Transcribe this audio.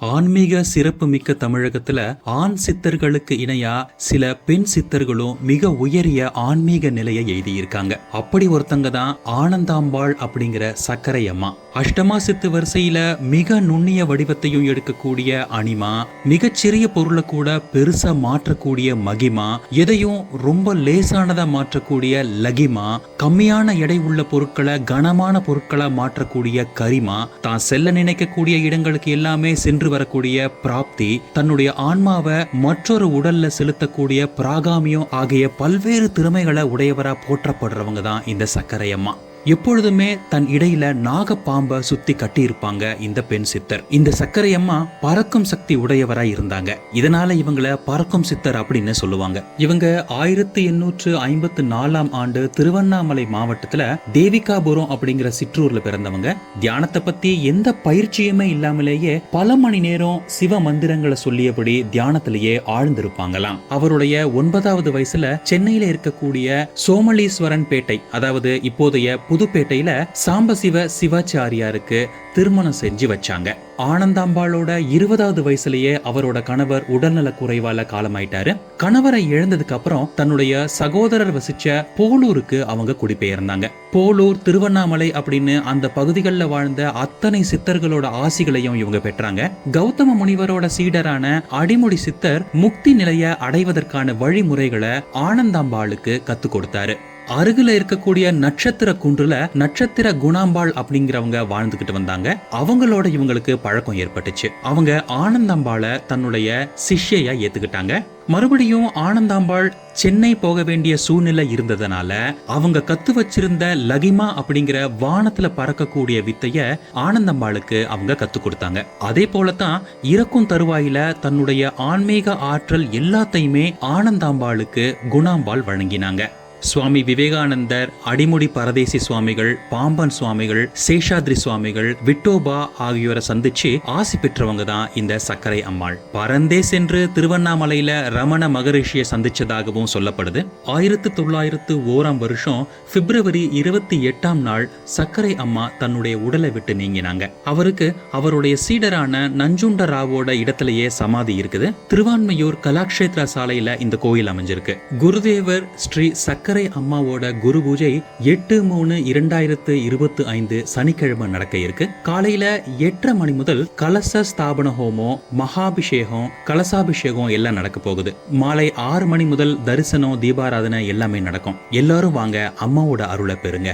ஆன்மீக சிறப்பு மிக்க தமிழகத்துல ஆண் சித்தர்களுக்கு இணையா சில பெண் சித்தர்களும் மிக உயரிய ஆன்மீக நிலையை எழுதியிருக்காங்க. அப்படி ஒருத்தங்க தான் ஆனந்தாம்பாள் அப்படிங்கிற சக்கரை அம்மா. அஷ்டமா சித்து வரிசையில மிக நுண்ணிய வடிவத்தையும் எடுக்கக்கூடிய அனிமா, மிகச்சிறிய பொருளை கூட பெருசா மாற்றக்கூடிய மகிமா, எதையும் ரொம்ப லேசானதா மாற்றக்கூடிய லகிமா, கம்மியான எடை உள்ள பொருட்களை கனமான பொருட்களா மாற்றக்கூடிய கரிமா, தான் செல்ல நினைக்கக்கூடிய இடங்களுக்கு எல்லாமே சென்று வரக்கூடிய பிராப்தி, தன்னுடைய ஆன்மாவை மற்றொரு உடல்ல செலுத்தக்கூடிய பிராகாமியம் ஆகிய பல்வேறு திறமைகளை உடையவரா போற்றப்படுறவங்க தான் இந்த சக்கரை அம்மா. எப்பொழுதுமே தன் இடையில நாகப்பாம்பை சுத்தி கட்டி இருப்பாங்க இந்த பெண் சித்தர். இந்த சக்கரை அம்மா பறக்கும் சக்தி உடையவரா இருந்தாங்க. இதனால இவங்கள பறக்கும் சித்தர் அப்படின்னு சொல்லுவாங்க. இவங்க 1854 ஆண்டு திருவண்ணாமலை மாவட்டத்துல தேவிகாபுரம் அப்படிங்கிற சிற்றூர்ல பிறந்தவங்க. தியானத்தை பத்தி எந்த பயிற்சியுமே இல்லாமலேயே பல மணி நேரம் சிவ மந்திரங்களை சொல்லியபடி தியானத்திலேயே ஆழ்ந்திருப்பாங்களாம். அவருடைய 9வது வயசுல சென்னையில இருக்கக்கூடிய சோமலீஸ்வரன் பேட்டை, அதாவது இப்போதைய புதுப்பேட்டையில சாம்பசிவ சிவாச்சாரியாருக்கு திருமணம் செஞ்சு வச்சாங்க. ஆனந்தாம்பாளோட 20வது வயசுலயே அவரோட கணவர் உடல்நல குறைவால காலமாயிட்டாரு. கணவரை இழந்ததுக்கு அப்புறம் தன்னுடைய சகோதரர் வசிச்ச போலூருக்கு அவங்க குடிபெயர்ந்தாங்க. போலூர், திருவண்ணாமலை அப்படின்னு அந்த பகுதிகளில் வாழ்ந்த அத்தனை சித்தர்களோட ஆசிகளையும் இவங்க பெற்றாங்க. கௌதம முனிவரோட சீடரான அடிமுடி சித்தர் முக்தி நிலைய அடைவதற்கான வழிமுறைகளை ஆனந்தாம்பாளுக்கு கத்து கொடுத்தாரு. அருகில இருக்கக்கூடிய நட்சத்திர குன்றுல நட்சத்திர குணாம்பாள் அப்படிங்கிறவங்க வாழ்ந்துகிட்டு வந்தாங்க. அவங்களோட இவங்களுக்கு பழக்கம் ஏற்பட்டுச்சு. அவங்க ஆனந்தாம்பாளை தன்னுடைய சிஷ்யையா ஏத்துக்கிட்டாங்க. மறுபடியும் ஆனந்தாம்பாள் சென்னை போக வேண்டிய சூழ்நிலை இருந்ததுனால அவங்க கத்து வச்சிருந்த லகிமா அப்படிங்கிற வானத்துல பறக்கக்கூடிய வித்தைய ஆனந்தாம்பாளுக்கு அவங்க கத்து கொடுத்தாங்க. அதே போலதான் இறக்கும் தருவாயில தன்னுடைய ஆன்மீக ஆற்றல் எல்லாத்தையுமே ஆனந்தாம்பாளுக்கு குணாம்பாள் வழங்கினாங்க. சுவாமி விவேகானந்தர், அடிமுடி பரதேசி சுவாமிகள், பாம்பன் சுவாமிகள், சேஷாத்ரி சுவாமிகள், விட்டோபா ஆகியோரை சந்திச்சு ஆசி பெற்றவங்க தான் இந்த சக்கரை அம்மாள். பரந்தே சென்று திருவண்ணாமலையில ரமண மகரிஷியை சந்திச்சதாகவும் சொல்லப்படுது. 1901 பிப்ரவரி 28 சக்கரை அம்மா தன்னுடைய உடலை விட்டு நீங்கினாங்க. அவருக்கு அவருடைய சீடரான நஞ்சுண்டராவோட இடத்திலேயே சமாதி இருக்குது. திருவான்மையூர் கலாக்ஷேத்ரா சாலையில இந்த கோயில் அமைஞ்சிருக்கு. குருதேவர் ஸ்ரீ சக்கரை அம்மாவோட குரு பூஜை 8/3/2025 சனிக்கிழமை நடக்க இருக்கு. காலையில 8:30 மணி முதல் கலச ஸ்தாபன ஹோமம், மகாபிஷேகம், கலசாபிஷேகம் எல்லாம் நடக்க போகுது. மாலை 6 மணி முதல் தரிசனம், தீபாராதனை எல்லாமே நடக்கும். எல்லாரும் வாங்க, அம்மாவோட அருளை பெறுங்க.